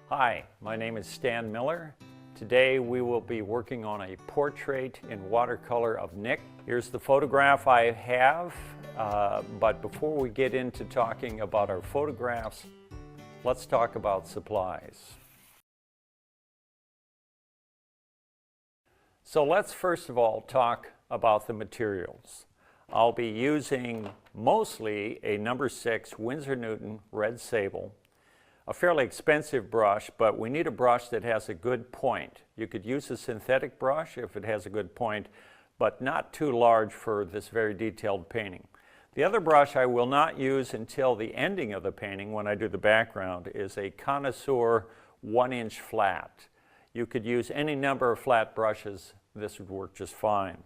Hi, my name is Stan Miller. Today we will be working on a portrait in watercolor of Nick. Here's the photograph I have, but before we get into talking about our photographs, let's talk about supplies. So let's first of all talk about the materials. I'll be using mostly a number 6 Winsor Newton red sable, a fairly expensive brush, but we need a brush that has a good point. You could use a synthetic brush if it has a good point, but not too large for this very detailed painting. The other brush I will not use until the ending of the painting when I do the background is a Connoisseur 1-inch flat. You could use any number of flat brushes. This would work just fine.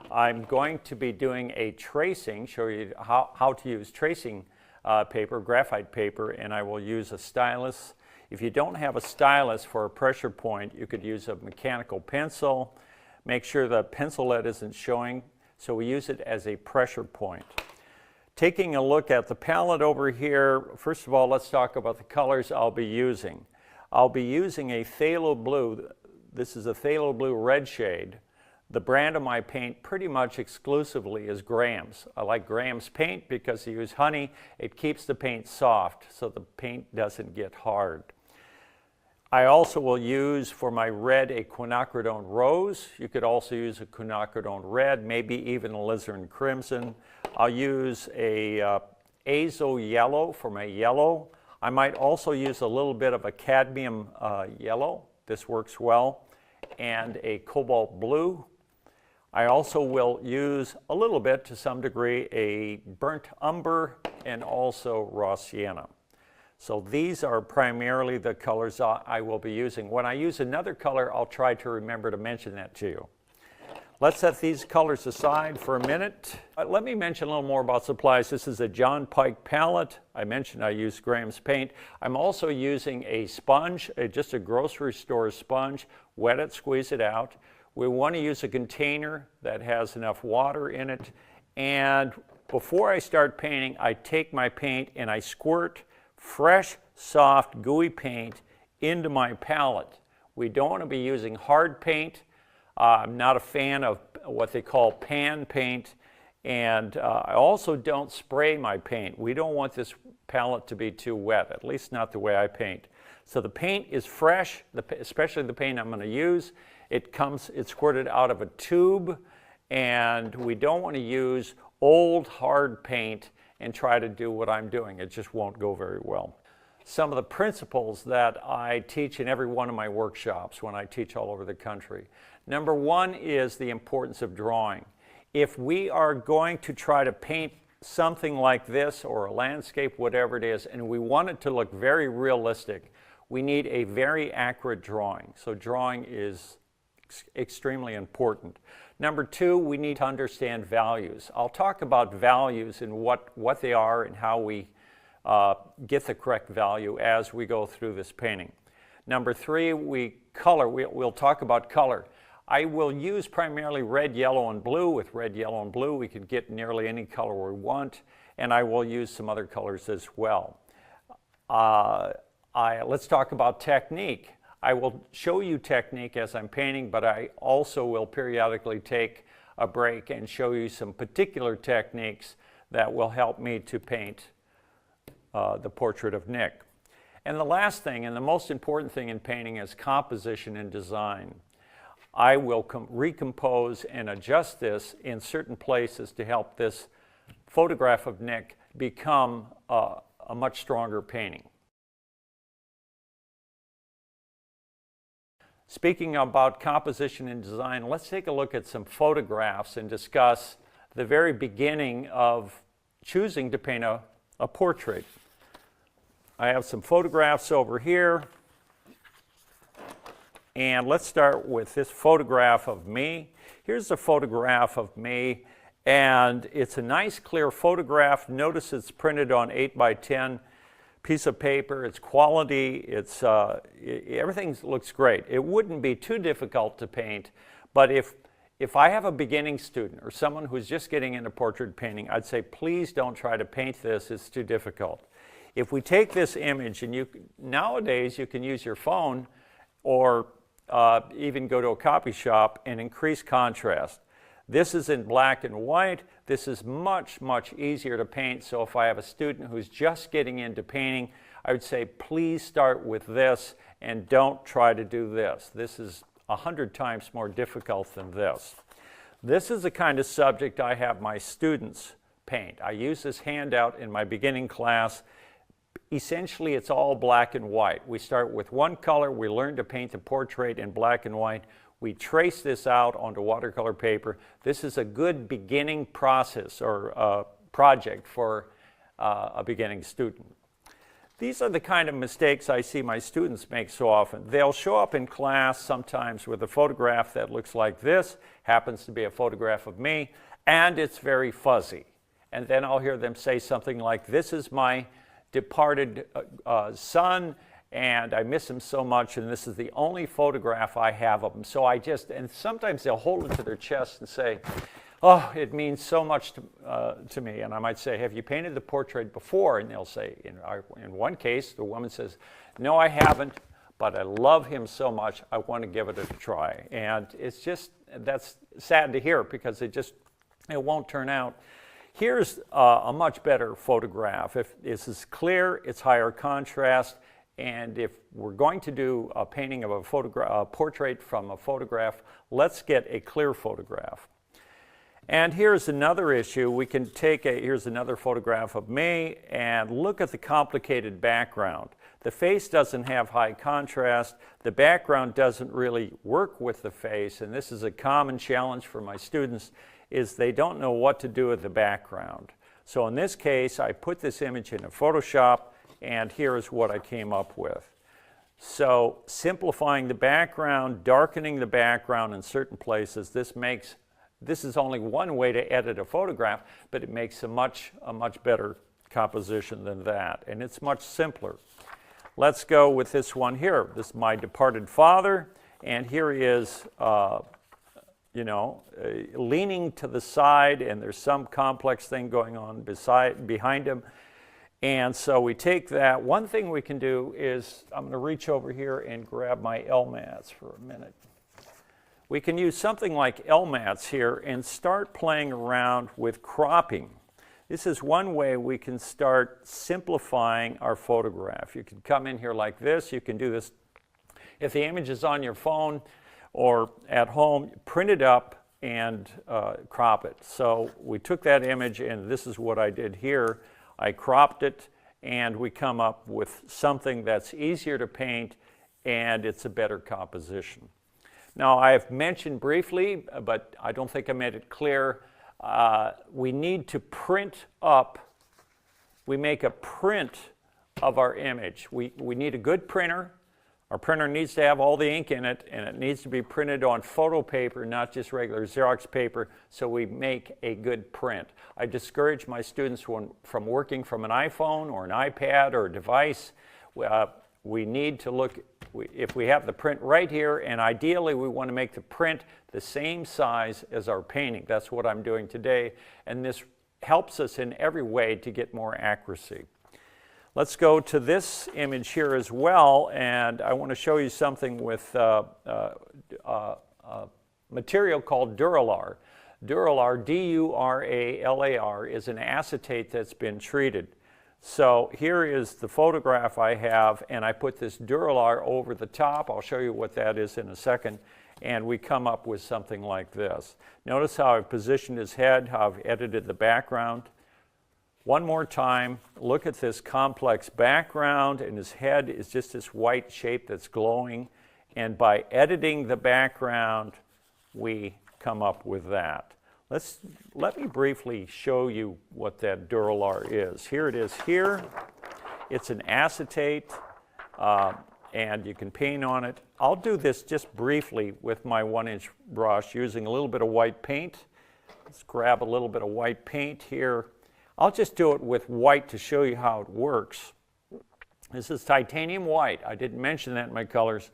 I'm going to be doing a tracing, show you how to use tracing paper, graphite paper, and I will use a stylus. If you don't have a stylus for a pressure point, you could use a mechanical pencil. Make sure the pencil lead isn't showing, so we use it as a pressure point. Taking a look at the palette over here, first of all, let's talk about the colors I'll be using. I'll be using a Phthalo blue. This is a Phthalo blue red shade. The brand of my paint pretty much exclusively is Graham's. I like Graham's paint because you use honey. It keeps the paint soft so the paint doesn't get hard. I also will use for my red a Quinacridone Rose. You could also use a Quinacridone Red, maybe even a alizarin crimson. I'll use a Azo Yellow for my yellow. I might also use a little bit of a Cadmium yellow. This works well. And a Colbalt Blue. I also will use a little bit, to some degree, a burnt umber and also raw sienna. So these are primarily the colors I will be using. When I use another color, I'll try to remember to mention that to you. Let's set these colors aside for a minute. Let me mention a little more about supplies. This is a John Pike palette. I mentioned I use Graham's paint. I'm also using a sponge, just a grocery store sponge. Wet it, squeeze it out. We want to use a container that has enough water in it. And before I start painting, I take my paint and I squirt fresh, soft, gooey paint into my palette. We don't want to be using hard paint. I'm not a fan of what they call pan paint. And I also don't spray my paint. We don't want this palette to be too wet, at least not the way I paint. So the paint is fresh, especially the paint I'm going to use. It's squirted out of a tube, and we don't want to use old hard paint and try to do what I'm doing. It just won't go very well. Some of the principles that I teach in every one of my workshops when I teach all over the country. Number 1 is the importance of drawing. If we are going to try to paint something like this or a landscape, whatever it is, and we want it to look very realistic, we need a very accurate drawing. So drawing is extremely important. Number 2, we need to understand values. I'll talk about values and what they are and how we get the correct value as we go through this painting. Number 3, we'll talk about color. I will use primarily red, yellow, and blue. With red, yellow, and blue, we can get nearly any color we want, and I will use some other colors as well. Let's talk about technique. I will show you technique as I'm painting, but I also will periodically take a break and show you some particular techniques that will help me to paint the portrait of Nick. And the last thing, and the most important thing in painting, is composition and design. I will recompose and adjust this in certain places to help this photograph of Nick become a much stronger painting. Speaking about composition and design, let's take a look at some photographs and discuss the very beginning of choosing to paint a portrait. I have some photographs over here, and let's start with this photograph of me. Here's a photograph of me, and it's a nice clear photograph. Notice it's printed on 8x10 piece of paper. It's quality. Everything looks great. It wouldn't be too difficult to paint, but if I have a beginning student or someone who's just getting into portrait painting, I'd say please don't try to paint this. It's too difficult. If we take this image, and nowadays you can use your phone or even go to a copy shop and increase contrast. This is in black and white. This is much, much easier to paint. So if I have a student who's just getting into painting, I would say, please start with this and don't try to do this. This is 100 times more difficult than this. This is the kind of subject I have my students paint. I use this handout in my beginning class. Essentially, it's all black and white. We start with one color. We learn to paint the portrait in black and white. We trace this out onto watercolor paper. This is a good beginning process or project for a beginning student. These are the kind of mistakes I see my students make so often. They'll show up in class sometimes with a photograph that looks like this, happens to be a photograph of me, and it's very fuzzy. And then I'll hear them say something like, this is my departed son, and I miss him so much, and this is the only photograph I have of him. So and sometimes they'll hold it to their chest and say, oh, it means so much to me. And I might say, have you painted the portrait before? And they'll say, in one case, the woman says, no, I haven't, but I love him so much, I want to give it a try. And it's just, that's sad to hear because it won't turn out. Here's a much better photograph. If this is clear, it's higher contrast, and if we're going to do a painting of a portrait from a photograph, let's get a clear photograph. And here's another issue. We can here's another photograph of me, and look at the complicated background. The face doesn't have high contrast. The background doesn't really work with the face, and this is a common challenge for my students, is they don't know what to do with the background. So in this case, I put this image in a Photoshop, and here's what I came up with. So simplifying the background, darkening the background in certain places, this is only one way to edit a photograph, but it makes a much better composition than that, and it's much simpler. Let's go with this one here. This is my departed father, and here he is leaning to the side, and there's some complex thing going on behind him. And so we take that. One thing we can do is, I'm going to reach over here and grab my L-mats for a minute. We can use something like L-mats here and start playing around with cropping. This is one way we can start simplifying our photograph. You can come in here like this. You can do this. If the image is on your phone or at home, print it up and crop it. So we took that image, and this is what I did here. I cropped it, and we come up with something that's easier to paint, and it's a better composition. Now, I've mentioned briefly, but I don't think I made it clear, we need to print up. We make a print of our image. We need a good printer. Our printer needs to have all the ink in it, and it needs to be printed on photo paper, not just regular Xerox paper, so we make a good print. I discourage my students from working from an iPhone or an iPad or a device. We need to look, if we have the print right here, and ideally we want to make the print the same size as our painting. That's what I'm doing today, and this helps us in every way to get more accuracy. Let's go to this image here as well, and I want to show you something with material called Dura-lar. Dura-lar, D-U-R-A-L-A-R, is an acetate that's been treated. So here is the photograph I have, and I put this Dura-lar over the top. I'll show you what that is in a second, and we come up with something like this. Notice how I've positioned his head, how I've edited the background. One more time, look at this complex background, and his head is just this white shape that's glowing, and by editing the background, we come up with that. Let me briefly show you what that Dura-lar is. Here it is here. It's an acetate, and you can paint on it. I'll do this just briefly with my 1-inch brush using a little bit of white paint. Let's grab a little bit of white paint here. I'll just do it with white to show you how it works. This is titanium white. I didn't mention that in my colors.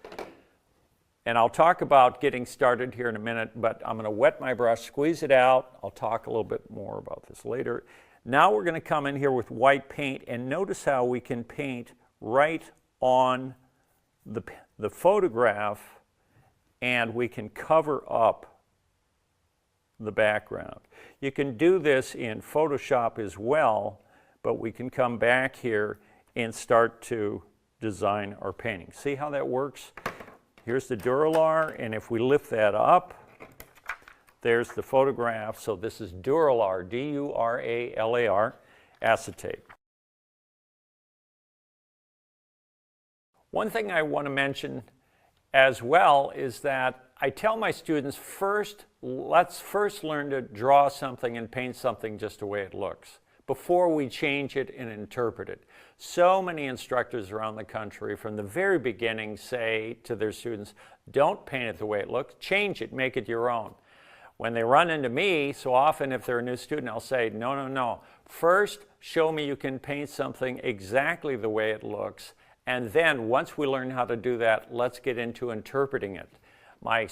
And I'll talk about getting started here in a minute, but I'm going to wet my brush, squeeze it out. I'll talk a little bit more about this later. Now we're going to come in here with white paint, and notice how we can paint right on the photograph, and we can cover up the background. You can do this in Photoshop as well, but we can come back here and start to design our painting. See how that works? Here's the Dura-lar, and if we lift that up, there's the photograph. So this is Dura-lar, D-U-R-A-L-A-R, acetate. One thing I want to mention as well is that I tell my students let's first learn to draw something and paint something just the way it looks before we change it and interpret it. So many instructors around the country from the very beginning say to their students, don't paint it the way it looks, change it, make it your own. When they run into me, so often if they're a new student, I'll say, no, no, no. First, show me you can paint something exactly the way it looks, and then once we learn how to do that, let's get into interpreting it. My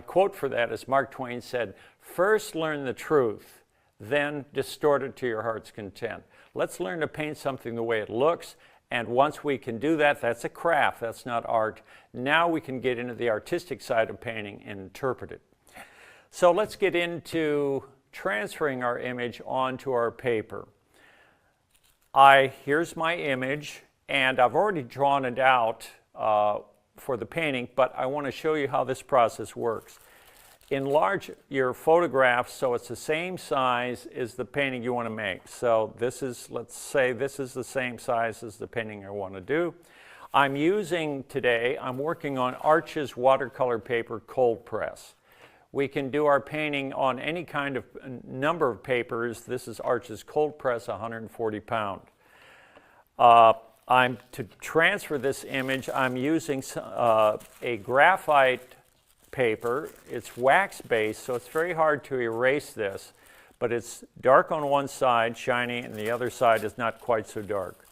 quote for that is Mark Twain said, first learn the truth, then distort it to your heart's content. Let's learn to paint something the way it looks, and once we can do that, that's a craft, that's not art. Now we can get into the artistic side of painting and interpret it. So let's get into transferring our image onto our paper. Here's my image, and I've already drawn it out for the painting, but I want to show you how this process works. Enlarge your photograph so it's the same size as the painting you want to make. So this is, let's say this is the same size as the painting I want to do. I'm working on Arch's watercolor paper cold press. We can do our painting on any kind of number of papers. This is Arch's cold press, 140 pound. To transfer this image, I'm using a graphite paper. It's wax-based, so it's very hard to erase this, but it's dark on one side, shiny, and the other side is not quite so dark.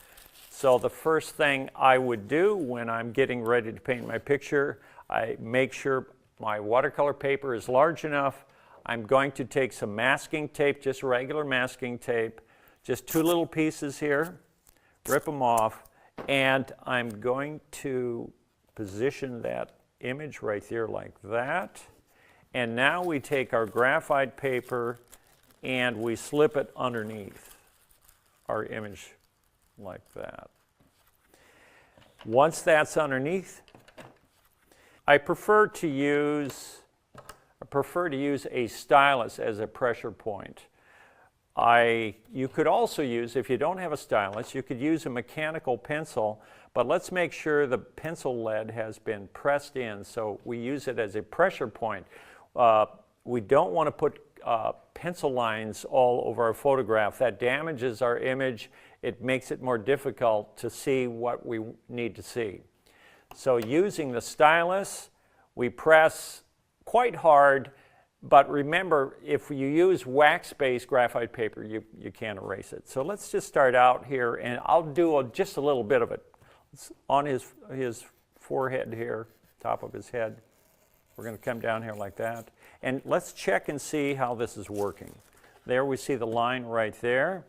So the first thing I would do when I'm getting ready to paint my picture, I make sure my watercolor paper is large enough. I'm going to take some masking tape, just regular masking tape, just 2 little pieces here, rip them off, and I'm going to position that image right there like that. And now we take our graphite paper and we slip it underneath our image like that. Once that's underneath, I prefer to use a stylus as a pressure point. You could also use, if you don't have a stylus, you could use a mechanical pencil, but let's make sure the pencil lead has been pressed in, so we use it as a pressure point. We don't want to put pencil lines all over our photograph. That damages our image. It makes it more difficult to see what we need to see. So using the stylus, we press quite hard, but remember, if you use wax-based graphite paper, you can't erase it. So let's just start out here, and I'll do just a little bit of it. It's on his forehead here, top of his head. We're going to come down here like that. And let's check and see how this is working. There we see the line right there.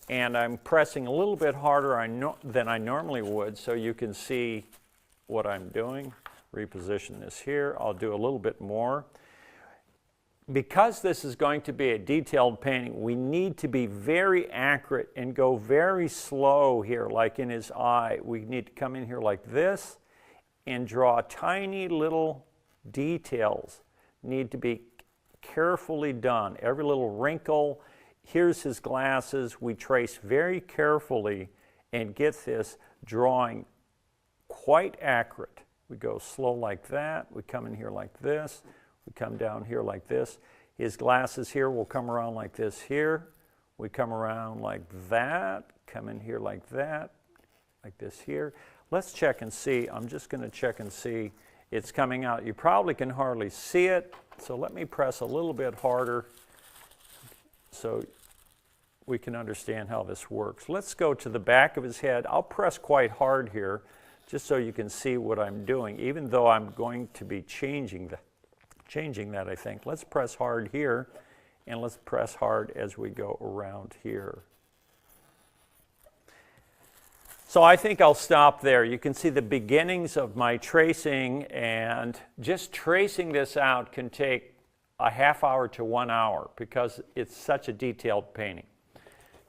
And I'm pressing a little bit harder than I normally would, so you can see what I'm doing. Reposition this here. I'll do a little bit more. Because this is going to be a detailed painting, we need to be very accurate and go very slow here, like in his eye. We need to come in here like this and draw tiny little details. Need to be carefully done. Every little wrinkle. Here's his glasses. We trace very carefully and get this drawing quite accurate. We go slow like that. We come in here like this. We come down here like this. His glasses here will come around like this here. We come around like that. Come in here like that. Like this here. Let's check and see. I'm just going to check and see. It's coming out. You probably can hardly see it. So let me press a little bit harder so we can understand how this works. Let's go to the back of his head. I'll press quite hard here just so you can see what I'm doing, even though I'm going to be changing that, I think. Let's press hard here, and let's press hard as we go around here. So I think I'll stop there. You can see the beginnings of my tracing, and just tracing this out can take a half hour to 1 hour because it's such a detailed painting.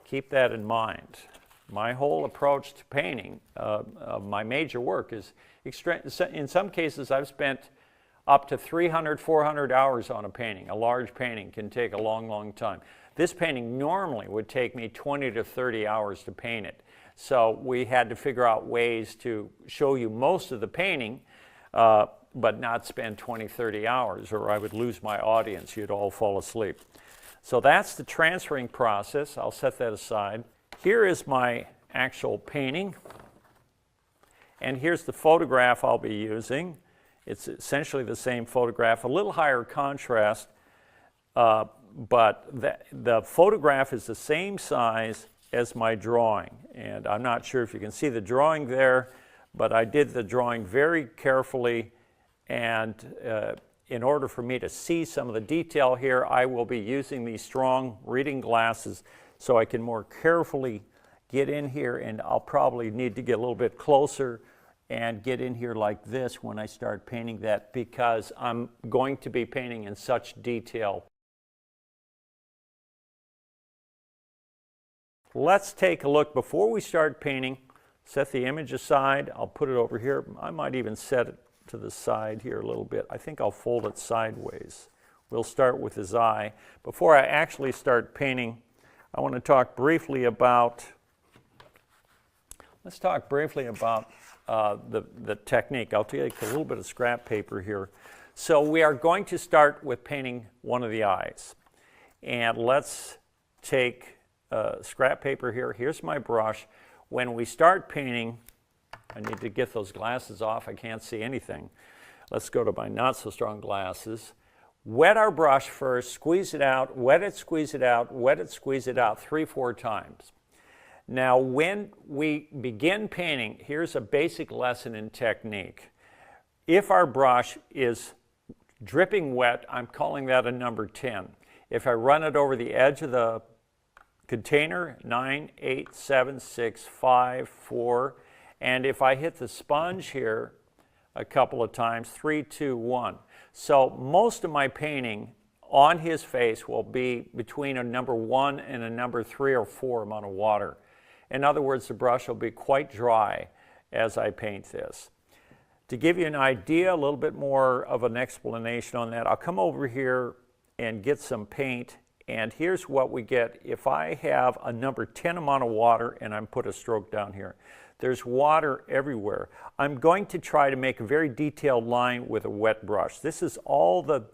Keep that in mind. My whole approach to painting, my major work is extreme. In some cases I've spent up to 300, 400 hours on a painting. A large painting can take a long, long time. This painting normally would take me 20 to 30 hours to paint it. So we had to figure out ways to show you most of the painting, but not spend 20, 30 hours, or I would lose my audience. You'd all fall asleep. So that's the transferring process. I'll set that aside. Here is my actual painting, and here's the photograph I'll be using. It's essentially the same photograph, a little higher contrast, but the photograph is the same size as my drawing. And I'm not sure if you can see the drawing there, but I did the drawing very carefully, and in order for me to see some of the detail here, I will be using these strong reading glasses so I can more carefully get in here, and I'll probably need to get a little bit closer and get in here like this when I start painting that, because I'm going to be painting in such detail. Let's take a look. Before we start painting, set the image aside. I'll put it over here. I might even set it to the side here a little bit. I think I'll fold it sideways. We'll start with his eye. Before I actually start painting, I want to talk briefly about, let's talk briefly about the technique. I'll take a little bit of scrap paper here. So we are going to start with painting one of the eyes. And let's take scrap paper here. Here's my brush. When we start painting, I need to get those glasses off. I can't see anything. Let's go to my not so strong glasses. Wet our brush first, squeeze it out, wet it, squeeze it out, wet it, squeeze it out 3-4 times. Now when we begin painting, here's a basic lesson in technique. If our brush is dripping wet, I'm calling that a number 10. If I run it over the edge of the container, 9, 8, 7, 6, 5, 4, and if I hit the sponge here a couple of times, 3, 2, 1. So most of my painting on his face will be between a number 1 and a number 3 or 4 amount of water. In other words, the brush will be quite dry as I paint this. To give you an idea, a little bit more of an explanation on that, I'll come over here and get some paint. And here's what we get if I have a number 10 amount of water and I'm put a stroke down here. There's water everywhere. I'm going to try to make a very detailed line with a wet brush. This is all the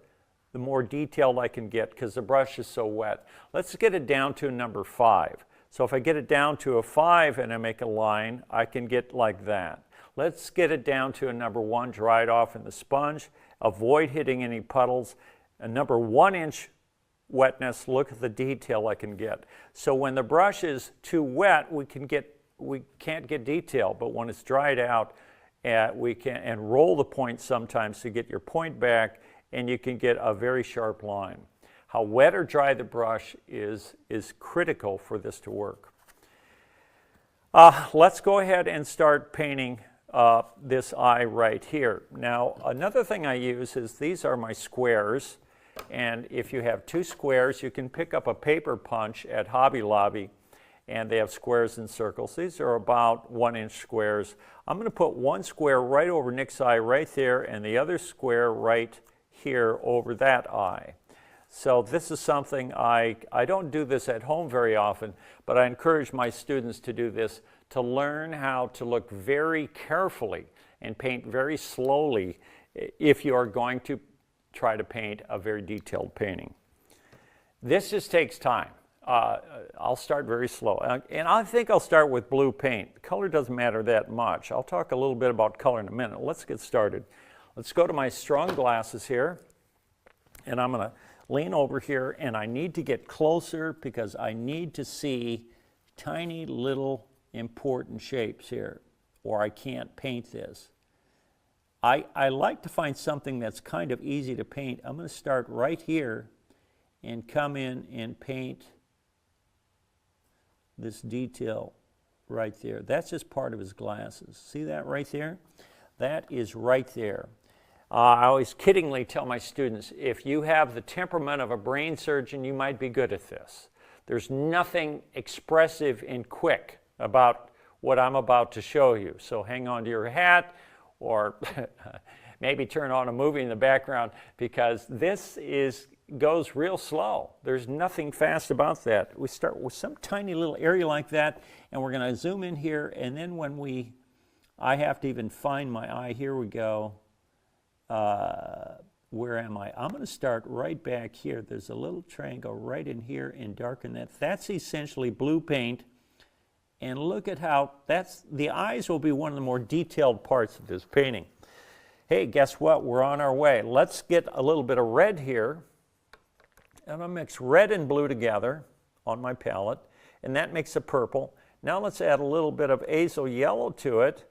more detailed I can get because the brush is so wet. Let's get it down to a number 5. So if I get it down to a 5 and I make a line, I can get like that. Let's get it down to a number 1, dry it off in the sponge, avoid hitting any puddles. A number 1 inch wetness, look at the detail I can get. So when the brush is too wet, we can't get detail, but when it's dried out, we can, and roll the point sometimes to get your point back, and you can get a very sharp line. How wet or dry the brush is critical for this to work. Let's go ahead and start painting this eye right here. Now, another thing I use is these are my squares. And if you have 2 squares, you can pick up a paper punch at Hobby Lobby, and they have squares and circles. These are about 1 inch squares. I'm going to put one square right over Nick's eye right there, and the other square right here over that eye. So this is something I don't do this at home very often, but I encourage my students to do this to learn how to look very carefully and paint very slowly if you are going to try to paint a very detailed painting. This just takes time. I'll start very slow. And I think I'll start with blue paint. Color doesn't matter that much. I'll talk a little bit about color in a minute. Let's get started. Let's go to my strong glasses here. And I'm going to lean over here, and I need to get closer because I need to see tiny little important shapes here, or I can't paint this. I like to find something that's kind of easy to paint. I'm going to start right here and come in and paint this detail right there. That's just part of his glasses. See that right there? That is right there. I always kiddingly tell my students, if you have the temperament of a brain surgeon, you might be good at this. There's nothing expressive and quick about what I'm about to show you. So hang on to your hat, or maybe turn on a movie in the background, because this goes real slow. There's nothing fast about that. We start with some tiny little area like that, and we're going to zoom in here, and then when I have to even find my eye. Here we go. Where am I? I'm going to start right back here. There's a little triangle right in here and darken that. That's essentially blue paint. And look at how the eyes will be one of the more detailed parts of this painting. Hey, guess what? We're on our way. Let's get a little bit of red here. And I'll mix red and blue together on my palette. And that makes a purple. Now let's add a little bit of Azo Yellow to it.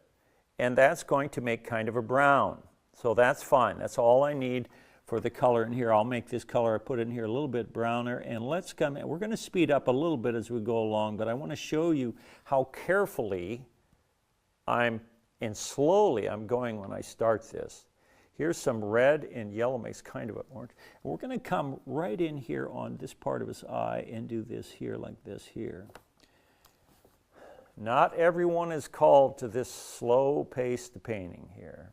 And that's going to make kind of a brown. So that's fine. That's all I need for the color in here. I'll make this color, I put it in here a little bit browner, and let's come in. We're going to speed up a little bit as we go along, but I want to show you how carefully and slowly I'm going when I start this. Here's some red and yellow makes kind of an orange. And we're going to come right in here on this part of his eye and do this here like this here. Not everyone is called to this slow-paced painting here.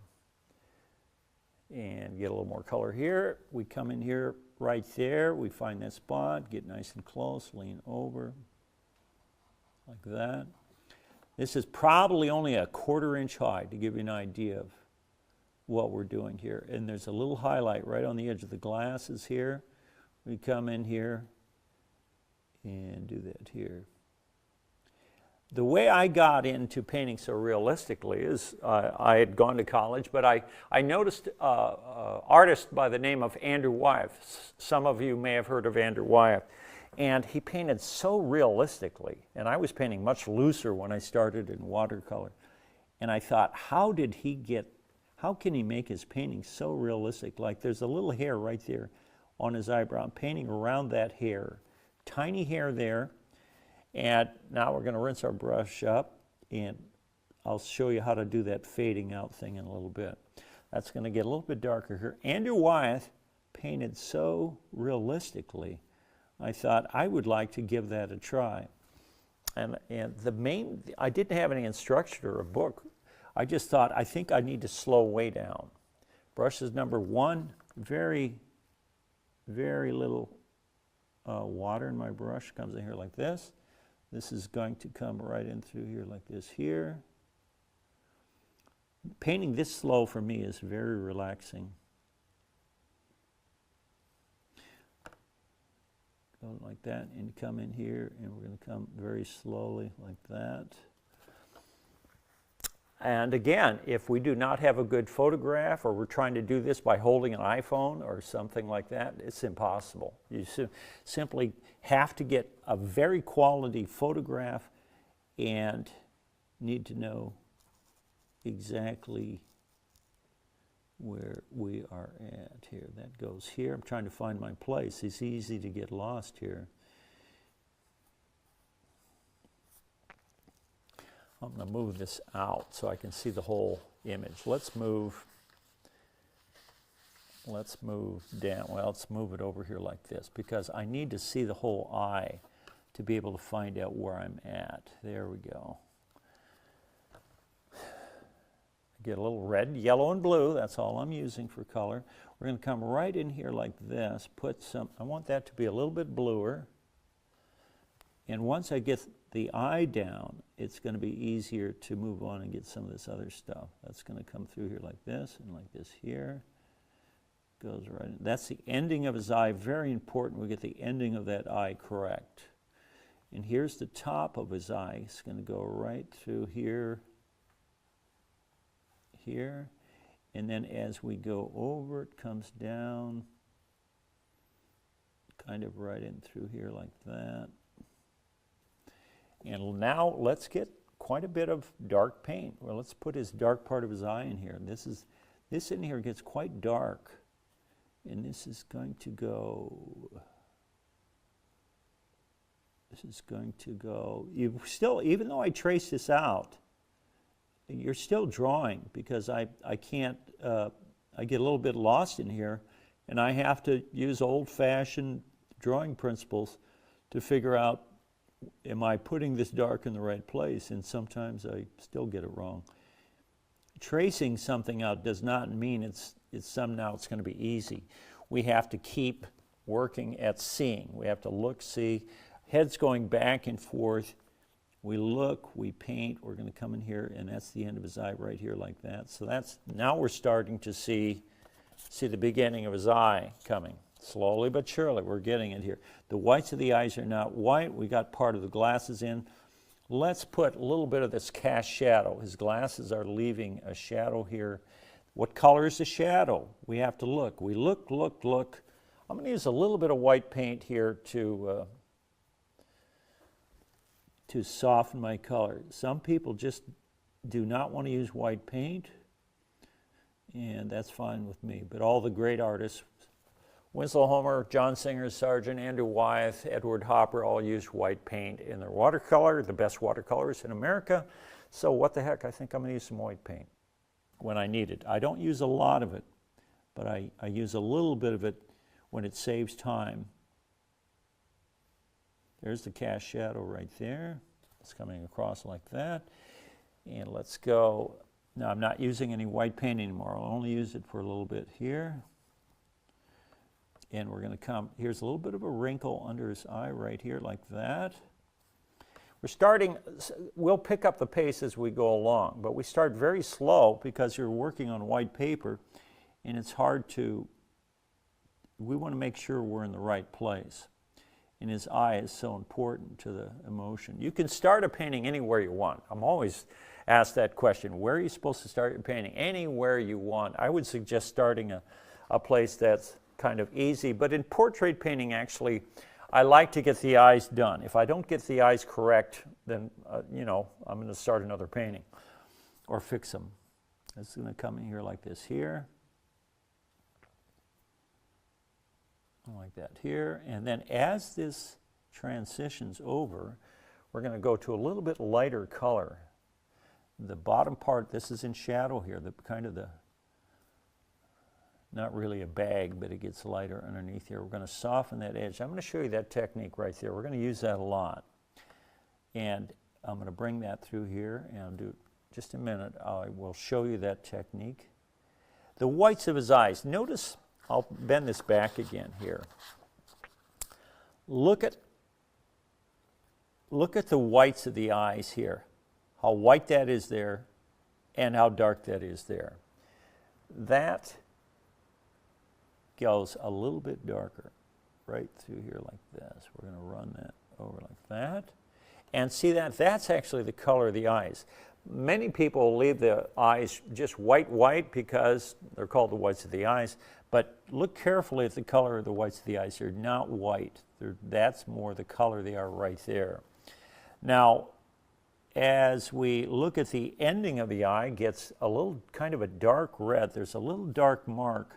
And get a little more color here. We come in here right there. We find that spot, get nice and close, lean over, like that. This is probably only a 1/4 inch high to give you an idea of what we're doing here. And there's a little highlight right on the edge of the glasses here. We come in here and do that here. The way I got into painting so realistically is I had gone to college, but I noticed an artist by the name of Andrew Wyeth. Some of you may have heard of Andrew Wyeth. And he painted so realistically. And I was painting much looser when I started in watercolor. And I thought, how can he make his painting so realistic? Like there's a little hair right there on his eyebrow. I'm painting around that hair. Tiny hair there. And now we're going to rinse our brush up, and I'll show you how to do that fading out thing in a little bit. That's going to get a little bit darker here. Andrew Wyeth painted so realistically, I thought I would like to give that a try. And I didn't have any instruction or a book. I just thought, I think I need to slow way down. Brush is number 1, very, very little water in my brush. Comes in here like this. This is going to come right in through here like this here. Painting this slow for me is very relaxing. Go like that and come in here, and we're going to come very slowly like that. And again, if we do not have a good photograph, or we're trying to do this by holding an iPhone or something like that, it's impossible. You simply have to get a very quality photograph and need to know exactly where we are at here. That goes here. I'm trying to find my place. It's easy to get lost here. I'm going to move this out so I can see the whole image. Let's move down. Well, let's move it over here like this, because I need to see the whole eye to be able to find out where I'm at. There we go. Get a little red, yellow, and blue. That's all I'm using for color. We're going to come right in here like this. I want that to be a little bit bluer. And once I get the eye down, it's going to be easier to move on and get some of this other stuff. That's going to come through here like this and like this here. Goes right in. That's the ending of his eye. Very important we get the ending of that eye correct. And here's the top of his eye. It's going to go right through here, here. And then as we go over, it comes down kind of right in through here like that. And now let's get quite a bit of dark paint. Well, let's put his dark part of his eye in here. This in here gets quite dark. And this is going to go This is going to go, you still, even though I trace this out, you're still drawing because I can't, I get a little bit lost in here, and I have to use old-fashioned drawing principles to figure out, am I putting this dark in the right place? And sometimes I still get it wrong. Tracing something out does not mean it's somehow it's going to be easy. We have to keep working at seeing. We have to look, see, heads going back and forth. We look, we paint, we're going to come in here, and that's the end of his eye right here like that. So that's, now we're starting to see the beginning of his eye coming. Slowly but surely, we're getting it here. The whites of the eyes are not white. We got part of the glasses in. Let's put a little bit of this cast shadow. His glasses are leaving a shadow here. What color is the shadow? We have to look. We look, look, look. I'm going to use a little bit of white paint here to soften my color. Some people just do not want to use white paint, and that's fine with me. But all the great artists, Winslow Homer, John Singer Sargent, Andrew Wyeth, Edward Hopper, all used white paint in their watercolor, the best watercolors in America. So what the heck, I think I'm going to use some white paint when I need it. I don't use a lot of it, but I use a little bit of it when it saves time. There's the cast shadow right there. It's coming across like that. And let's go. Now I'm not using any white paint anymore. I'll only use it for a little bit here. And we're going to come, here's a little bit of a wrinkle under his eye right here like that. We're starting, we'll pick up the pace as we go along, but we start very slow because you're working on white paper, and it's hard to, we want to make sure we're in the right place. And his eye is so important to the emotion. You can start a painting anywhere you want. I'm always asked that question, where are you supposed to start your painting? Anywhere you want. I would suggest starting a place that's kind of easy, but in portrait painting, actually, I like to get the eyes done. If I don't get the eyes correct, then, you know, I'm going to start another painting or fix them. It's going to come in here like this here. Like that here. And then as this transitions over, we're going to go to a little bit lighter color. The bottom part, this is in shadow here, the kind of the, not really a bag, but it gets lighter underneath here. We're going to soften that edge. I'm going to show you that technique right there. We're going to use that a lot. And I'm going to bring that through here, and I'll do it just a minute. I will show you that technique. The whites of his eyes. Notice, I'll bend this back again here. Look at the whites of the eyes here. How white that is there and how dark that is there. That goes a little bit darker right through here like this. We're going to run that over like that. And see that? That's actually the color of the eyes. Many people leave the eyes just white because they're called the whites of the eyes. But look carefully at the color of the whites of the eyes. They're not white. That's more the color they are right there. Now, as we look at the ending of the eye, it gets a little kind of a dark red. There's a little dark mark,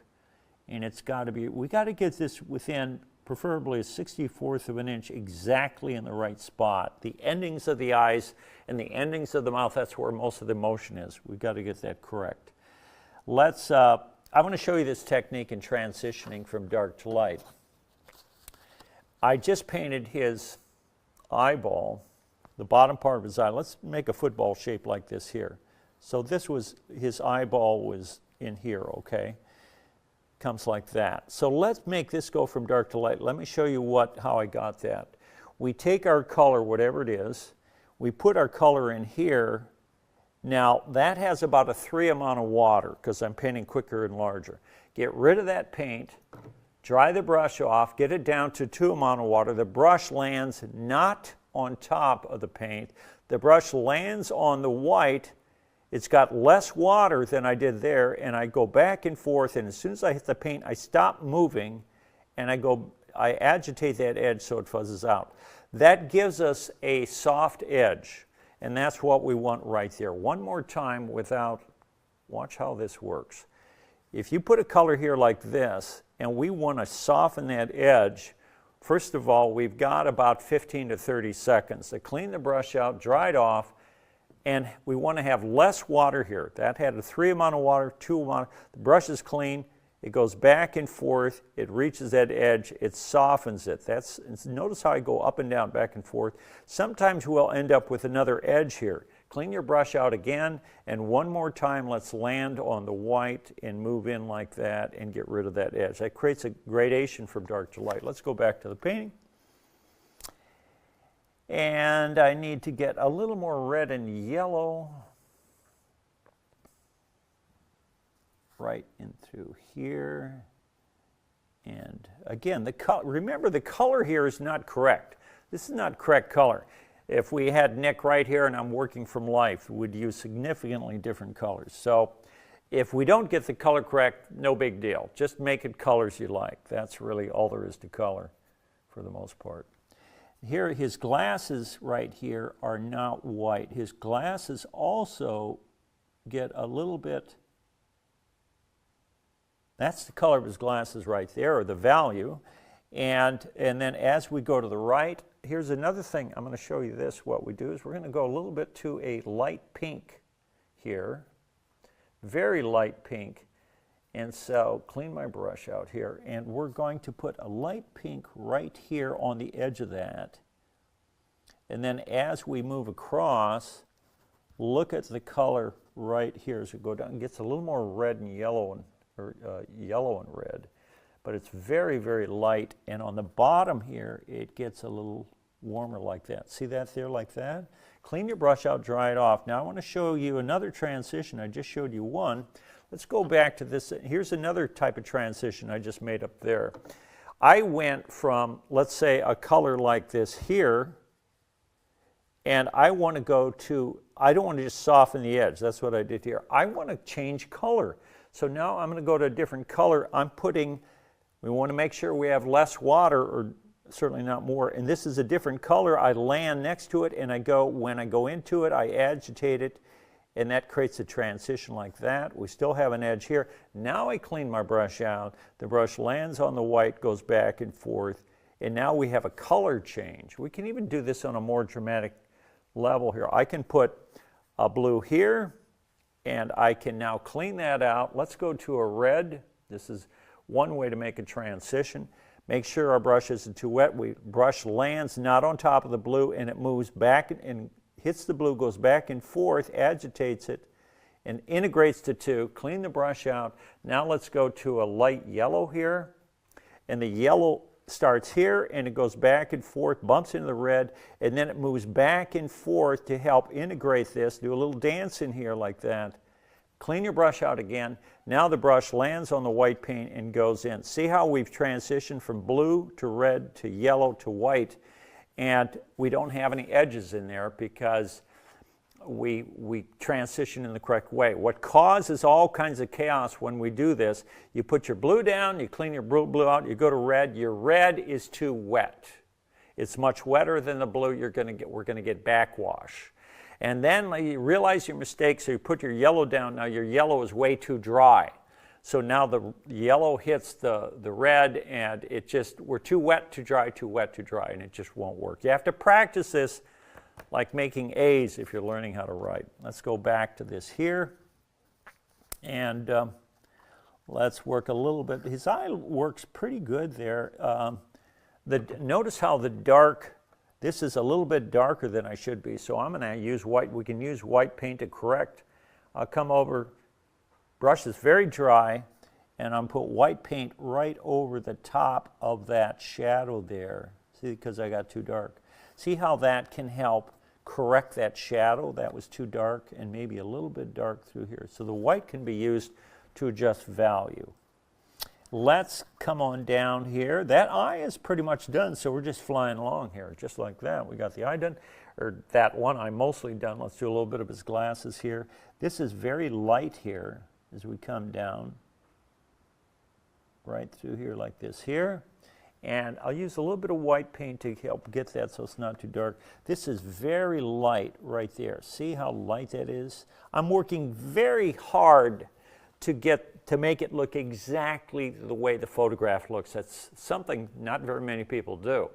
and it's got to be, we got to get this within preferably a 64th of an inch exactly in the right spot. The endings of the eyes and the endings of the mouth, that's where most of the motion is. We've got to get that correct. Let's, I want to show you this technique in transitioning from dark to light. I just painted his eyeball, the bottom part of his eye. Let's make a football shape like this here. So this was, his eyeball was in here, okay? Comes like that. So let's make this go from dark to light. Let me show you how I got that. We take our color, whatever it is, we put our color in here. Now that has about a 3 amount of water because I'm painting quicker and larger. Get rid of that paint, dry the brush off, get it down to 2 amount of water. The brush lands not on top of the paint. The brush lands on the white. It's got less water than I did there, and I go back and forth, and as soon as I hit the paint, I stop moving, and I agitate that edge so it fuzzes out. That gives us a soft edge, and that's what we want right there. One more time without, watch how this works. If you put a color here like this, and we want to soften that edge, First of all, we've got about 15 to 30 seconds to clean the brush out, dry it off, and we want to have less water here. That had a 3 amount of water, 2 amount. The brush is clean, it goes back and forth, it reaches that edge, it softens it. Notice how I go up and down, back and forth. Sometimes we'll end up with another edge here. Clean your brush out again, and one more time let's land on the white and move in like that and get rid of that edge. That creates a gradation from dark to light. Let's go back to the painting. And I need to get a little more red and yellow right in through here. And again, remember the color here is not correct. This is not correct color. If we had Nick right here and I'm working from life, we'd use significantly different colors. So if we don't get the color correct, no big deal. Just make it colors you like. That's really all there is to color for the most part. Here, his glasses right here are not white. His glasses also get a little bit, that's the color of his glasses right there, or the value. And then as we go to the right, here's another thing. I'm going to show you this. What we do is we're going to go a little bit to a light pink here, very light pink. And so clean my brush out here, and we're going to put a light pink right here on the edge of that. And then as we move across, look at the color right here as we go down. It gets a little more red and yellow, yellow and red. But it's very, very light, and on the bottom here, it gets a little warmer like that. See that there like that? Clean your brush out, dry it off. Now I want to show you another transition. I just showed you one. Let's go back to this. Here's another type of transition I just made up there. I went from, let's say, a color like this here, and I want to go to, I don't want to just soften the edge. That's what I did here. I want to change color. So now I'm going to go to a different color. We want to make sure we have less water, or certainly not more. And this is a different color. I land next to it, and when I go into it, I agitate it, and that creates a transition like that. We still have an edge here. Now I clean my brush out. The brush lands on the white, goes back and forth, and now we have a color change. We can even do this on a more dramatic level here. I can put a blue here, and I can now clean that out. Let's go to a red. This is one way to make a transition. Make sure our brush isn't too wet. Brush lands not on top of the blue, and it moves back and hits the blue, goes back and forth, agitates it, and integrates the two. Clean the brush out. Now let's go to a light yellow here. And the yellow starts here, and it goes back and forth, bumps into the red, and then it moves back and forth to help integrate this. Do a little dance in here like that. Clean your brush out again. Now the brush lands on the white paint and goes in. See how we've transitioned from blue to red to yellow to white, and we don't have any edges in there because we transition in the correct way. What causes all kinds of chaos when we do this, you put your blue down, you clean your blue out, you go to red. Your red is too wet. It's much wetter than the blue. We're going to get backwash. And then you realize your mistake, so you put your yellow down. Now your yellow is way too dry. So now the yellow hits the red, and we're too wet to dry, and it just won't work. You have to practice this like making A's if you're learning how to write. Let's go back to this here, and let's work a little bit. His eye works pretty good there. Notice how the dark, this is a little bit darker than I should be, so I'm going to use white. We can use white paint to correct. I'll come over, brush is very dry, and I'm put white paint right over the top of that shadow there. See, because I got too dark. See how that can help correct that shadow that was too dark and maybe a little bit dark through here. So the white can be used to adjust value. Let's come on down here. That eye is pretty much done, so we're just flying along here, just like that. We got the eye done, or that one eye mostly done. Let's do a little bit of his glasses here. This is very light here as we come down right through here like this here. And I'll use a little bit of white paint to help get that so it's not too dark. This is very light right there. See how light that is? I'm working very hard to get to make it look exactly the way the photograph looks. That's something not very many people do.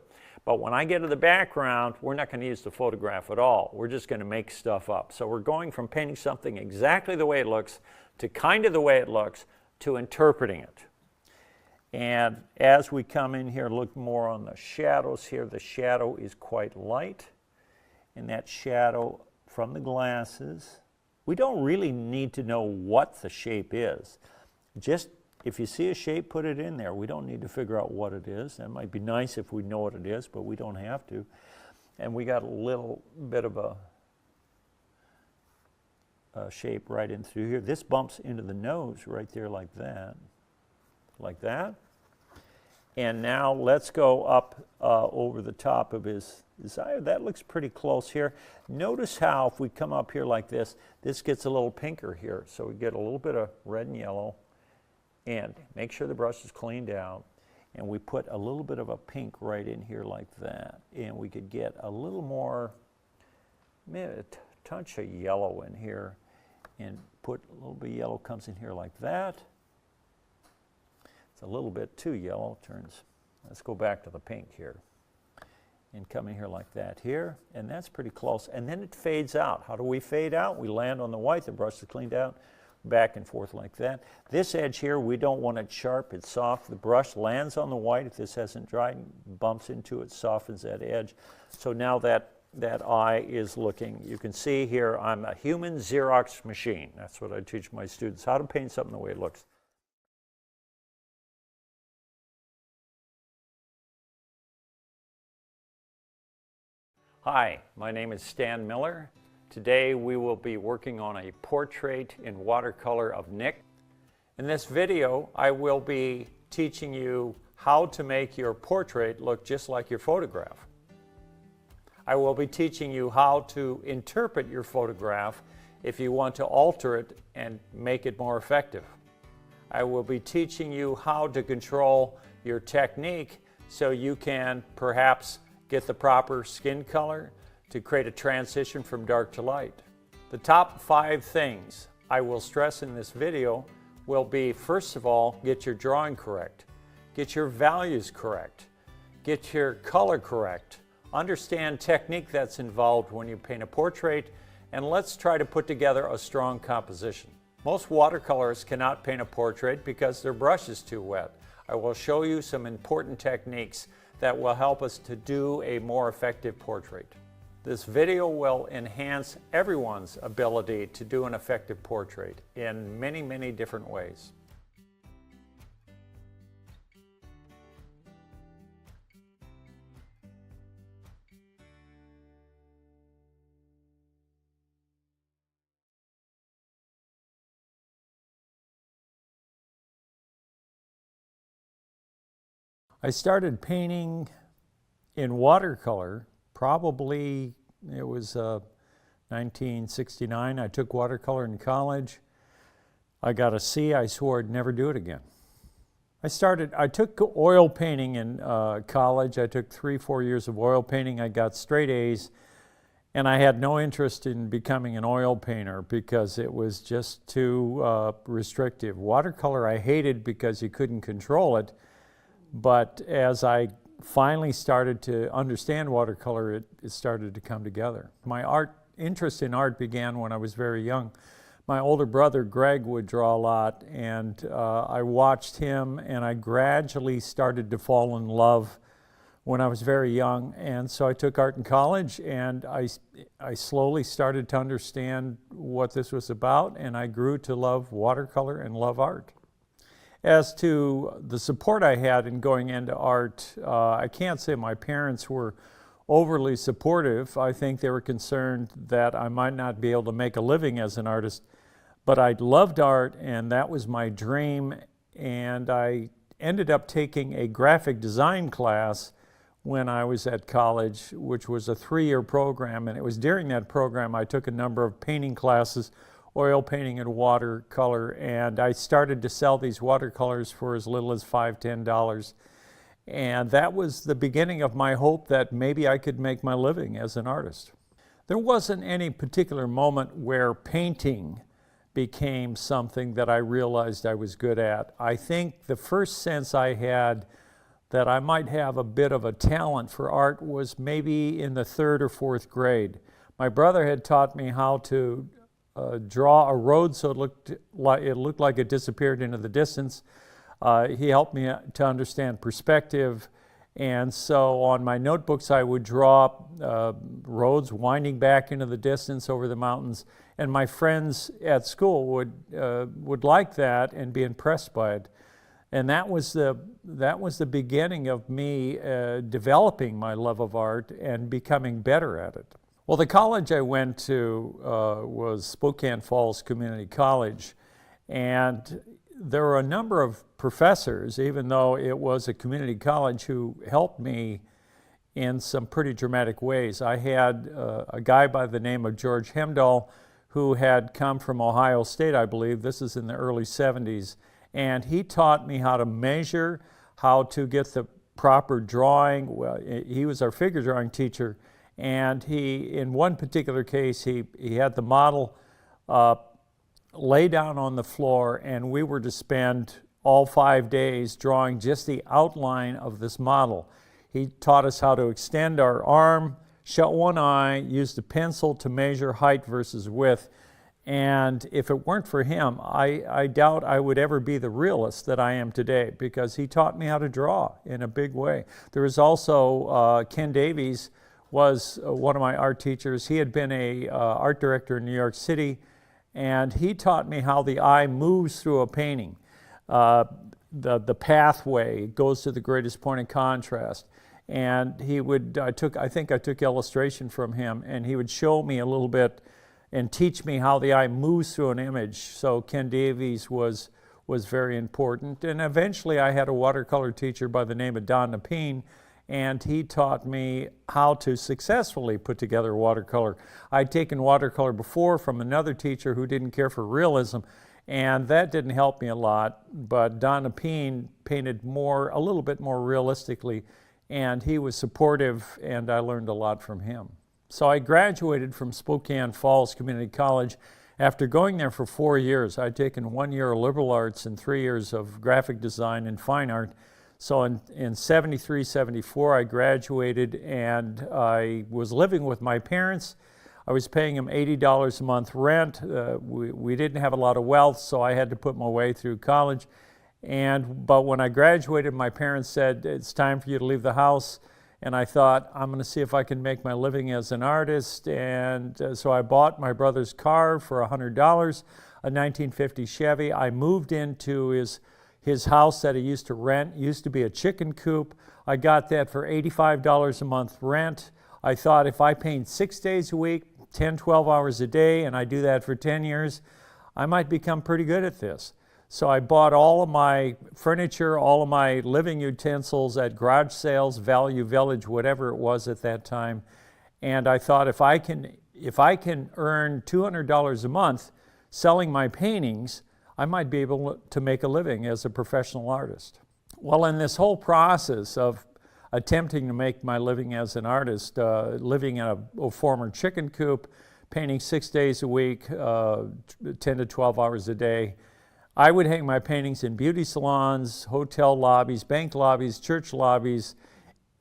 But when I get to the background, we're not going to use the photograph at all. We're just going to make stuff up. So we're going from painting something exactly the way it looks to kind of the way it looks to interpreting it. And as we come in here, look more on the shadows here. The shadow is quite light. And that shadow from the glasses, we don't really need to know what the shape is. Just if you see a shape, put it in there. We don't need to figure out what it is. That might be nice if we know what it is, but we don't have to. And we got a little bit of a shape right in through here. This bumps into the nose right there like that. Like that. And now let's go up over the top of his eye. That looks pretty close here. Notice how if we come up here like this, this gets a little pinker here. So we get a little bit of red and yellow. And make sure the brush is cleaned out. And we put a little bit of a pink right in here like that. And we could get a little more, maybe a touch of yellow in here. And put a little bit of yellow comes in here like that. It's a little bit too yellow, turns. Let's go back to the pink here. And come in here like that here. And that's pretty close. And then it fades out. How do we fade out? We land on the white, the brush is cleaned out. Back and forth like that. This edge here, we don't want it sharp, it's soft. The brush lands on the white. If this hasn't dried, bumps into it, softens that edge. So now that eye is looking, you can see here, I'm a human Xerox machine. That's what I teach my students, how to paint something the way it looks. Hi, my name is Stan Miller. Today we will be working on a portrait in watercolor of Nick. In this video I will be teaching you how to make your portrait look just like your photograph. I will be teaching you how to interpret your photograph if you want to alter it and make it more effective. I will be teaching you how to control your technique so you can perhaps get the proper skin color to create a transition from dark to light. The top 5 things I will stress in this video will be, first of all, get your drawing correct, get your values correct, get your color correct, understand technique that's involved when you paint a portrait, and let's try to put together a strong composition. Most watercolorists cannot paint a portrait because their brush is too wet. I will show you some important techniques that will help us to do a more effective portrait. This video will enhance everyone's ability to do an effective portrait in many, many different ways. I started painting in watercolor. Probably it was 1969. I took watercolor in college. I got a C. I swore I'd never do it again. I took oil painting in college. I took 3-4 years of oil painting. I got straight A's, and I had no interest in becoming an oil painter because it was just too restrictive. Watercolor I hated because you couldn't control it, but as I finally started to understand watercolor, it started to come together. My interest in art began when I was very young. My older brother Greg would draw a lot, and I watched him, and I gradually started to fall in love when I was very young. And so I took art in college, and I slowly started to understand what this was about, and I grew to love watercolor and love art. As to the support I had in going into art, I can't say my parents were overly supportive. I think they were concerned that I might not be able to make a living as an artist, but I loved art and that was my dream, and I ended up taking a graphic design class when I was at college, which was a 3-year program, and it was during that program I took a number of painting classes, oil painting and watercolor, and I started to sell these watercolors for as little as $5, $10. And that was the beginning of my hope that maybe I could make my living as an artist. There wasn't any particular moment where painting became something that I realized I was good at. I think the first sense I had that I might have a bit of a talent for art was maybe in the 3rd or 4th grade. My brother had taught me how to draw a road so it looked like it disappeared into the distance. He helped me to understand perspective, and so on my notebooks I would draw roads winding back into the distance over the mountains, and my friends at school would like that and be impressed by it. And that was the beginning of me developing my love of art and becoming better at it. Well, the college I went to was Spokane Falls Community College, and there were a number of professors, even though it was a community college, who helped me in some pretty dramatic ways. I had a guy by the name of George Hemdahl, who had come from Ohio State, I believe. This is in the early 70s. And he taught me how to measure, how to get the proper drawing. Well, he was our figure drawing teacher, and in one particular case, he had the model lay down on the floor, and we were to spend all 5 days drawing just the outline of this model. He taught us how to extend our arm, shut one eye, use the pencil to measure height versus width. And if it weren't for him, I doubt I would ever be the realist that I am today, because he taught me how to draw in a big way. There was also Ken Davies was one of my art teachers. He had been a art director in New York City, and he taught me how the eye moves through a painting. The pathway goes to the greatest point of contrast. And I think I took illustration from him, and he would show me a little bit and teach me how the eye moves through an image. So Ken Davies was very important. And eventually I had a watercolor teacher by the name of Don Napine, and he taught me how to successfully put together watercolor. I'd taken watercolor before from another teacher who didn't care for realism, and that didn't help me a lot. But Don Napine painted a little bit more realistically, and he was supportive, and I learned a lot from him. So I graduated from Spokane Falls Community College. After going there for 4 years, I'd taken 1 year of liberal arts and 3 years of graphic design and fine art. So in 73, 74, I graduated, and I was living with my parents. I was paying them $80 a month rent. We didn't have a lot of wealth, so I had to put my way through college. But when I graduated, my parents said, "It's time for you to leave the house." And I thought, I'm going to see if I can make my living as an artist. And so I bought my brother's car for $100, a 1950 Chevy. I moved into his house that he used to rent. It used to be a chicken coop. I got that for $85 a month rent. I thought if I paint 6 days a week, 10, 12 hours a day, and I do that for 10 years, I might become pretty good at this. So I bought all of my furniture, all of my living utensils at garage sales, Value Village, whatever it was at that time. And I thought if I can earn $200 a month selling my paintings, I might be able to make a living as a professional artist. Well, in this whole process of attempting to make my living as an artist, living in a former chicken coop, painting 6 days a week, 10 to 12 hours a day, I would hang my paintings in beauty salons, hotel lobbies, bank lobbies, church lobbies,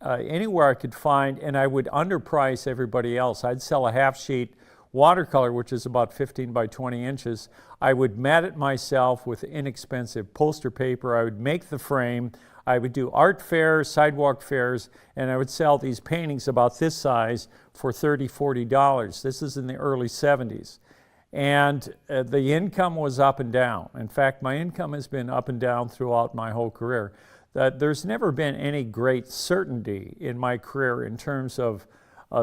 anywhere I could find, and I would underprice everybody else. I'd sell a half-sheet watercolor, which is about 15 by 20 inches. I would mat it myself with inexpensive poster paper. I would make the frame. I would do art fairs, sidewalk fairs, and I would sell these paintings about this size for $30, $40. This is in the early 70s. And the income was up and down. In fact, my income has been up and down throughout my whole career. There's never been any great certainty in my career in terms of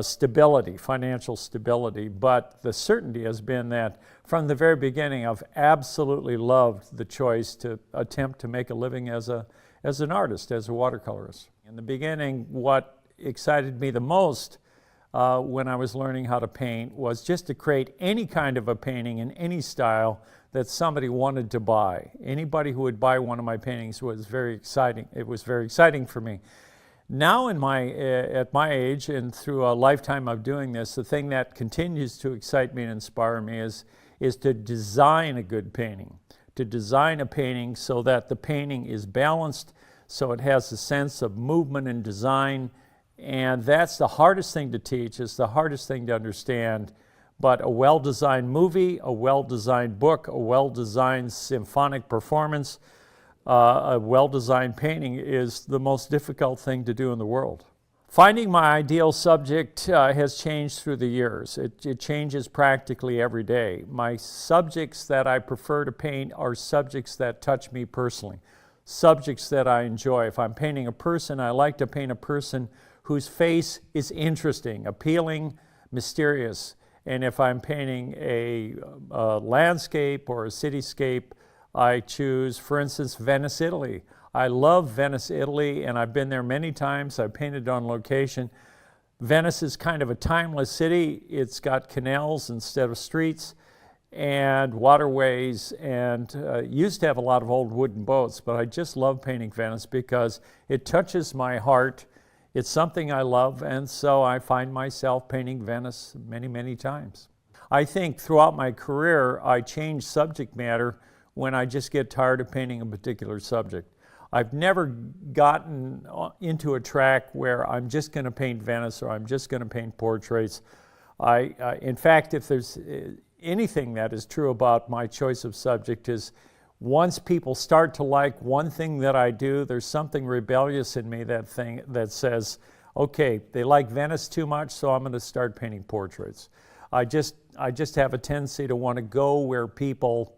stability, financial stability, but the certainty has been that from the very beginning I've absolutely loved the choice to attempt to make a living as an artist, as a watercolorist. In the beginning, what excited me the most when I was learning how to paint was just to create any kind of a painting in any style that somebody wanted to buy. Anybody who would buy one of my paintings was very exciting. It was very exciting for me. Now at my age and through a lifetime of doing this, the thing that continues to excite me and inspire me is to design a good painting, to design a painting so that the painting is balanced, so it has a sense of movement and design. And that's the hardest thing to teach, it's the hardest thing to understand. But a well-designed movie, a well-designed book, a well-designed symphonic performance, a well-designed painting is the most difficult thing to do in the world. Finding my ideal subject has changed through the years. It changes practically every day. My subjects that I prefer to paint are subjects that touch me personally, subjects that I enjoy. If I'm painting a person, I like to paint a person whose face is interesting, appealing, mysterious. And if I'm painting a landscape or a cityscape, I choose, for instance, Venice, Italy. I love Venice, Italy, and I've been there many times. I've painted on location. Venice is kind of a timeless city. It's got canals instead of streets and waterways, and used to have a lot of old wooden boats, but I just love painting Venice because it touches my heart. It's something I love, and so I find myself painting Venice many, many times. I think throughout my career, I change subject matter when I just get tired of painting a particular subject. I've never gotten into a track where I'm just going to paint Venice or I'm just going to paint portraits. In fact, if there's anything that is true about my choice of subject is once people start to like one thing that I do, there's something rebellious in me that says, okay, they like Venice too much, so I'm going to start painting portraits. I just have a tendency to want to go where people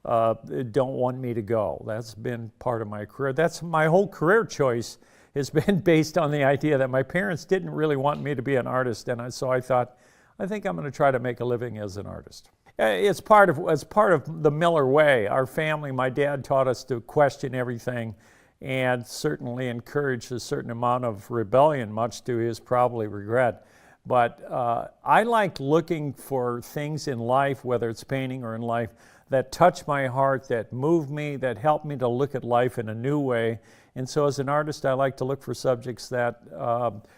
don't want me to go. That's been part of my career. That's my whole career choice has been based on the idea that my parents didn't really want me to be an artist, and so I thought, I think I'm going to try to make a living as an artist. It's part of the Miller way. Our family, my dad taught us to question everything and certainly encouraged a certain amount of rebellion, much to his probably regret. But I like looking for things in life, whether it's painting or in life, that touch my heart, that move me, that help me to look at life in a new way. And so as an artist, I like to look for subjects that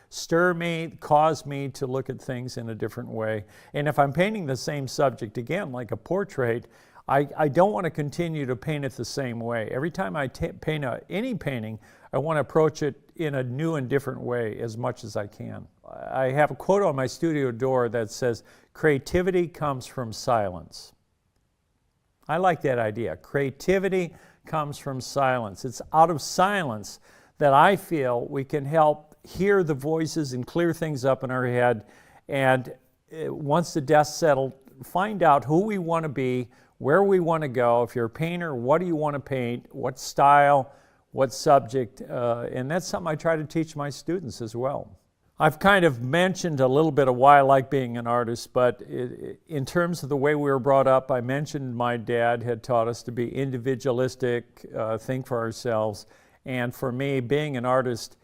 stir me, cause me to look at things in a different way. And if I'm painting the same subject again, like a portrait, I don't want to continue to paint it the same way. Every time I paint any painting, I want to approach it in a new and different way as much as I can. I have a quote on my studio door that says, "Creativity comes from silence." I like that idea. Creativity comes from silence. It's out of silence that I feel we can help hear the voices and clear things up in our head. And once the dust's settled, find out who we want to be, where we want to go. If you're a painter, what do you want to paint? What style? What subject? And that's something I try to teach my students as well. I've kind of mentioned a little bit of why I like being an artist, but in terms of the way we were brought up, I mentioned my dad had taught us to be individualistic, think for ourselves. And for me, being an artist,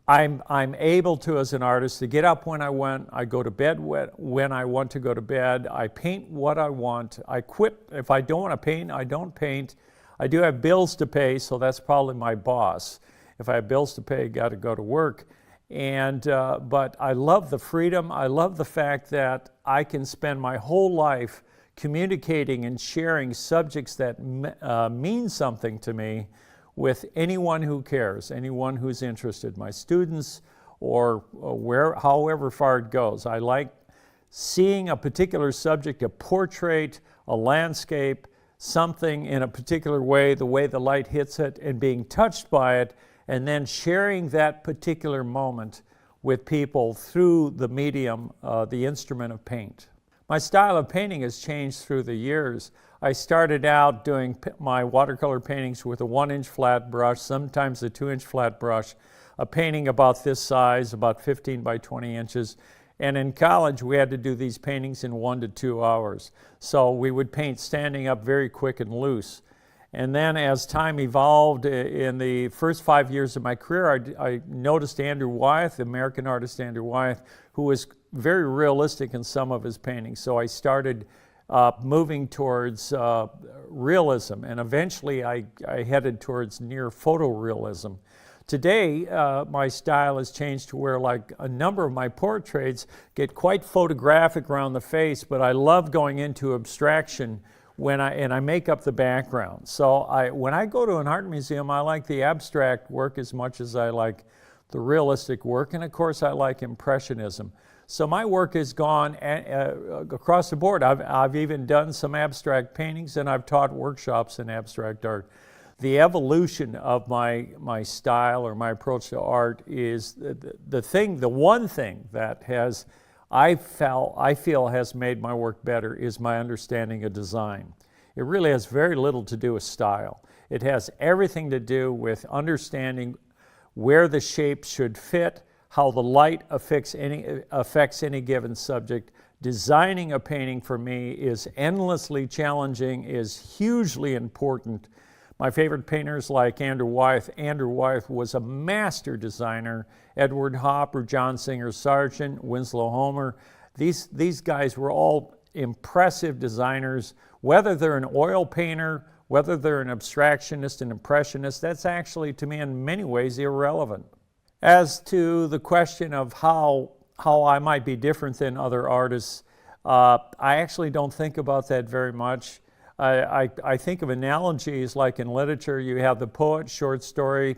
I'm able to, as an artist, to get up when I want. I go to bed when I want to go to bed. I paint what I want. I quit. If I don't want to paint, I don't paint. I do have bills to pay, so that's probably my boss. If I have bills to pay, I got to go to work. But I love the freedom. I love the fact that I can spend my whole life communicating and sharing subjects that mean something to me with anyone who cares, anyone who's interested, my students or however far it goes. I like seeing a particular subject, a portrait, a landscape, something in a particular way, the way the light hits it, and being touched by it, and then sharing that particular moment with people through the medium, the instrument of paint. My style of painting has changed through the years. I started out doing my watercolor paintings with a 1-inch flat brush, sometimes a 2-inch flat brush, a painting about this size, about 15 by 20 inches. And in college, we had to do these paintings in 1 to 2 hours. So we would paint standing up very quick and loose. And then as time evolved, in the first 5 years of my career, I noticed Andrew Wyeth, the American artist Andrew Wyeth, who was very realistic in some of his paintings. So I started moving towards realism, and eventually I headed towards near photorealism. Today, my style has changed to where like a number of my portraits get quite photographic around the face, but I love going into abstraction when I make up the background. So when I go to an art museum, I like the abstract work as much as I like the realistic work, and of course I like Impressionism. So my work has gone across the board. I've even done some abstract paintings, and I've taught workshops in abstract art. The evolution of my style or my approach to art is the one thing that I feel has made my work better is my understanding of design. It really has very little to do with style. It has everything to do with understanding where the shape should fit, how the light affects any given subject. Designing a painting for me is endlessly challenging, is hugely important. My favorite painters like Andrew Wyeth. Andrew Wyeth was a master designer. Edward Hopper, John Singer Sargent, Winslow Homer. These guys were all impressive designers. Whether they're an oil painter, whether they're an abstractionist, an impressionist, that's actually, to me, in many ways irrelevant. As to the question of how I might be different than other artists, I actually don't think about that very much. I think of analogies like in literature, you have the poet, short story,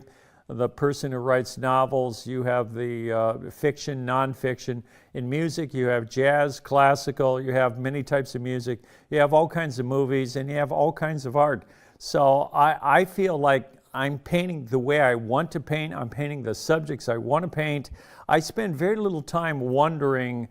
the person who writes novels, you have the fiction, nonfiction. In music, you have jazz, classical, you have many types of music, you have all kinds of movies, and you have all kinds of art. So I feel like I'm painting the way I want to paint, I'm painting the subjects I want to paint. I spend very little time wondering,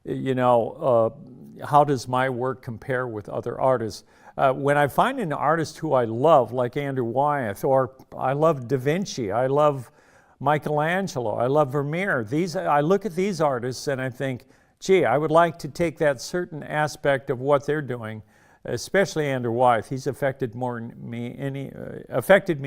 how does my work compare with other artists? When I find an artist who I love, like Andrew Wyeth, or I love Da Vinci, I love Michelangelo, I love Vermeer, I look at these artists and I think, gee, I would like to take that certain aspect of what they're doing, especially Andrew Wyeth. He's affected me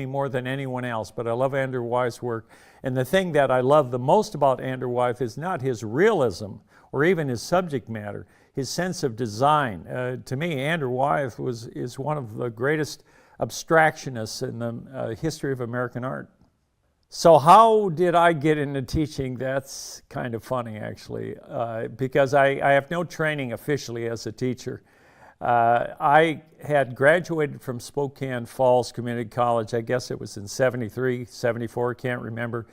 more than anyone else, but I love Andrew Wyeth's work. And the thing that I love the most about Andrew Wyeth is not his realism or even his subject matter, his sense of design. To me, Andrew Wyeth is one of the greatest abstractionists in the history of American art. So how did I get into teaching? That's kind of funny, actually, because I have no training officially as a teacher. I had graduated from Spokane Falls Community College, I guess it was in 73, 74, can't remember.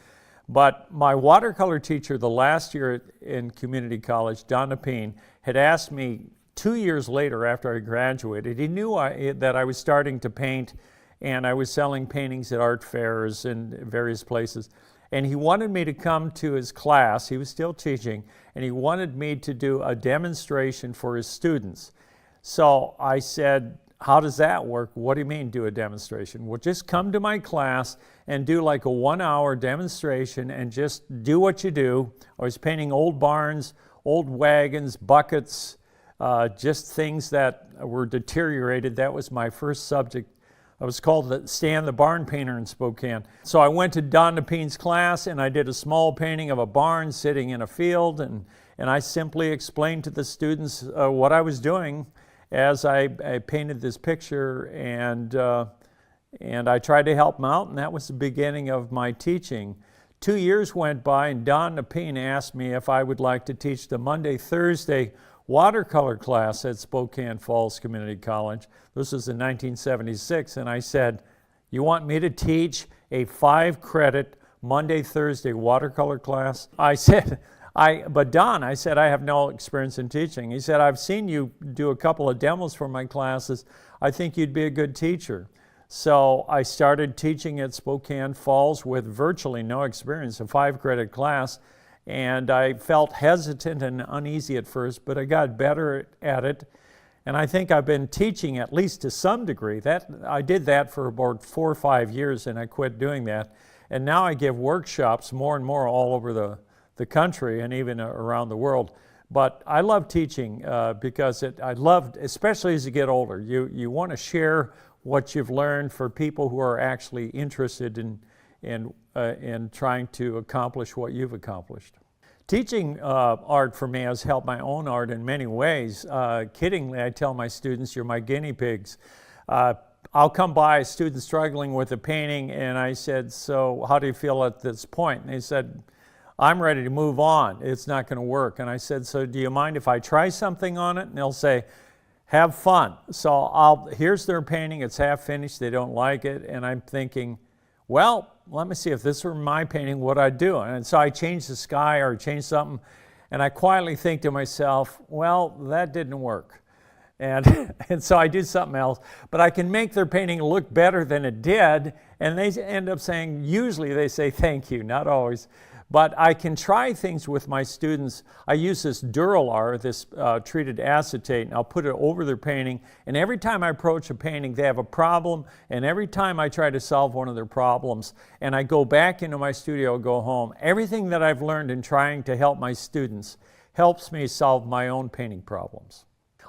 But my watercolor teacher the last year in community college, Don Nepine, had asked me 2 years later after I graduated. He knew that I was starting to paint, and I was selling paintings at art fairs and various places. And he wanted me to come to his class. He was still teaching, and he wanted me to do a demonstration for his students. So I said, how does that work? What do you mean do a demonstration? Well, just come to my class and do like a 1-hour demonstration and just do what you do. I was painting old barns, old wagons, buckets, just things that were deteriorated. That was my first subject. I was called Stan the Barn Painter in Spokane. So I went to Don Nepine's class and I did a small painting of a barn sitting in a field, and I simply explained to the students what I was doing as I painted this picture, and I tried to help them out, and that was the beginning of my teaching. 2 years went by, and Don Nepine asked me if I would like to teach the Monday, Thursday watercolor class at Spokane Falls Community College. This was in 1976, and I said, you want me to teach a 5-credit Monday, Thursday watercolor class? I said, but Don, I said, I have no experience in teaching. He said, I've seen you do a couple of demos for my classes. I think you'd be a good teacher. So I started teaching at Spokane Falls with virtually no experience, a 5-credit class, and I felt hesitant and uneasy at first, but I got better at it. And I think I've been teaching at least to some degree. I did that for about 4 or 5 years, and I quit doing that. And now I give workshops more and more all over the country and even around the world. But I love teaching because I love, especially as you get older, you want to share what you've learned for people who are actually interested in trying to accomplish what you've accomplished. Teaching art for me has helped my own art in many ways. Kiddingly, I tell my students, you're my guinea pigs. I'll come by a student struggling with a painting, and I said, so how do you feel at this point? And they said, I'm ready to move on. It's not going to work. And I said, so do you mind if I try something on it? And they'll say, have fun. So here's their painting. It's half finished. They don't like it. And I'm thinking, well, let me see, if this were my painting, what I'd do. And so I changed the sky or changed something. And I quietly think to myself, well, that didn't work. And so I do something else. But I can make their painting look better than it did. And they end up saying, usually they say thank you, not always. But I can try things with my students. I use this Dura-lar, this treated acetate, and I'll put it over their painting. And every time I approach a painting, they have a problem. And every time I try to solve one of their problems, and I go back into my studio, go home, everything that I've learned in trying to help my students helps me solve my own painting problems.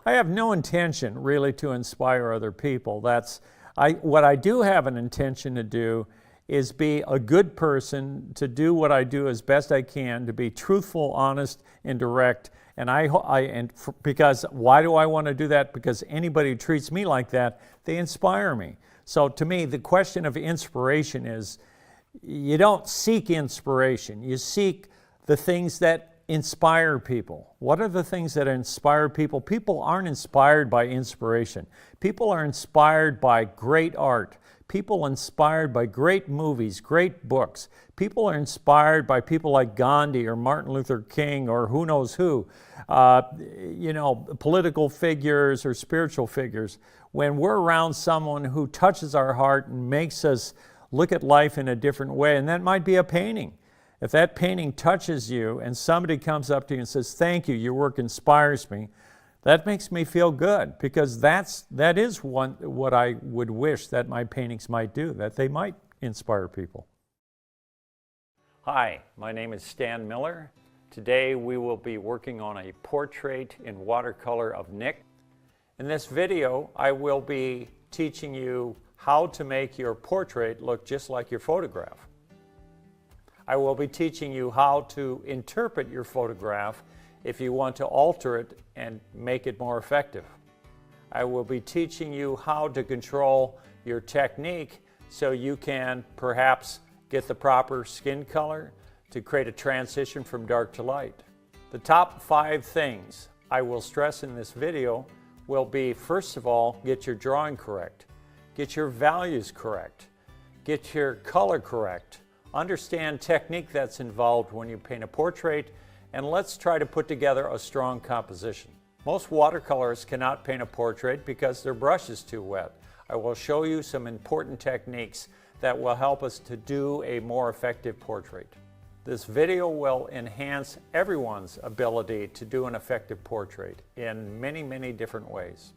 I have no intention really to inspire other people. What I do have an intention to do is be a good person, to do what I do as best I can, to be truthful, honest, and direct. Because why do I want to do that? Because anybody who treats me like that, they inspire me. So to me, the question of inspiration is, you don't seek inspiration. You seek the things that inspire people. What are the things that inspire people? People aren't inspired by inspiration. People are inspired by great art. People are inspired by great movies, great books. People are inspired by people like Gandhi or Martin Luther King or who knows who, political figures or spiritual figures. When we're around someone who touches our heart and makes us look at life in a different way, and that might be a painting. If that painting touches you and somebody comes up to you and says, thank you, your work inspires me, that makes me feel good, because that is what I would wish that my paintings might do, that they might inspire people. Hi, my name is Stan Miller. Today we will be working on a portrait in watercolor of Nick. In this video, I will be teaching you how to make your portrait look just like your photograph. I will be teaching you how to interpret your photograph if you want to alter it and make it more effective. I will be teaching you how to control your technique so you can perhaps get the proper skin color to create a transition from dark to light. The top 5 things I will stress in this video will be, first of all, get your drawing correct, get your values correct, get your color correct, understand technique that's involved when you paint a portrait, and let's try to put together a strong composition. Most watercolorists cannot paint a portrait because their brush is too wet. I will show you some important techniques that will help us to do a more effective portrait. This video will enhance everyone's ability to do an effective portrait in many, many different ways.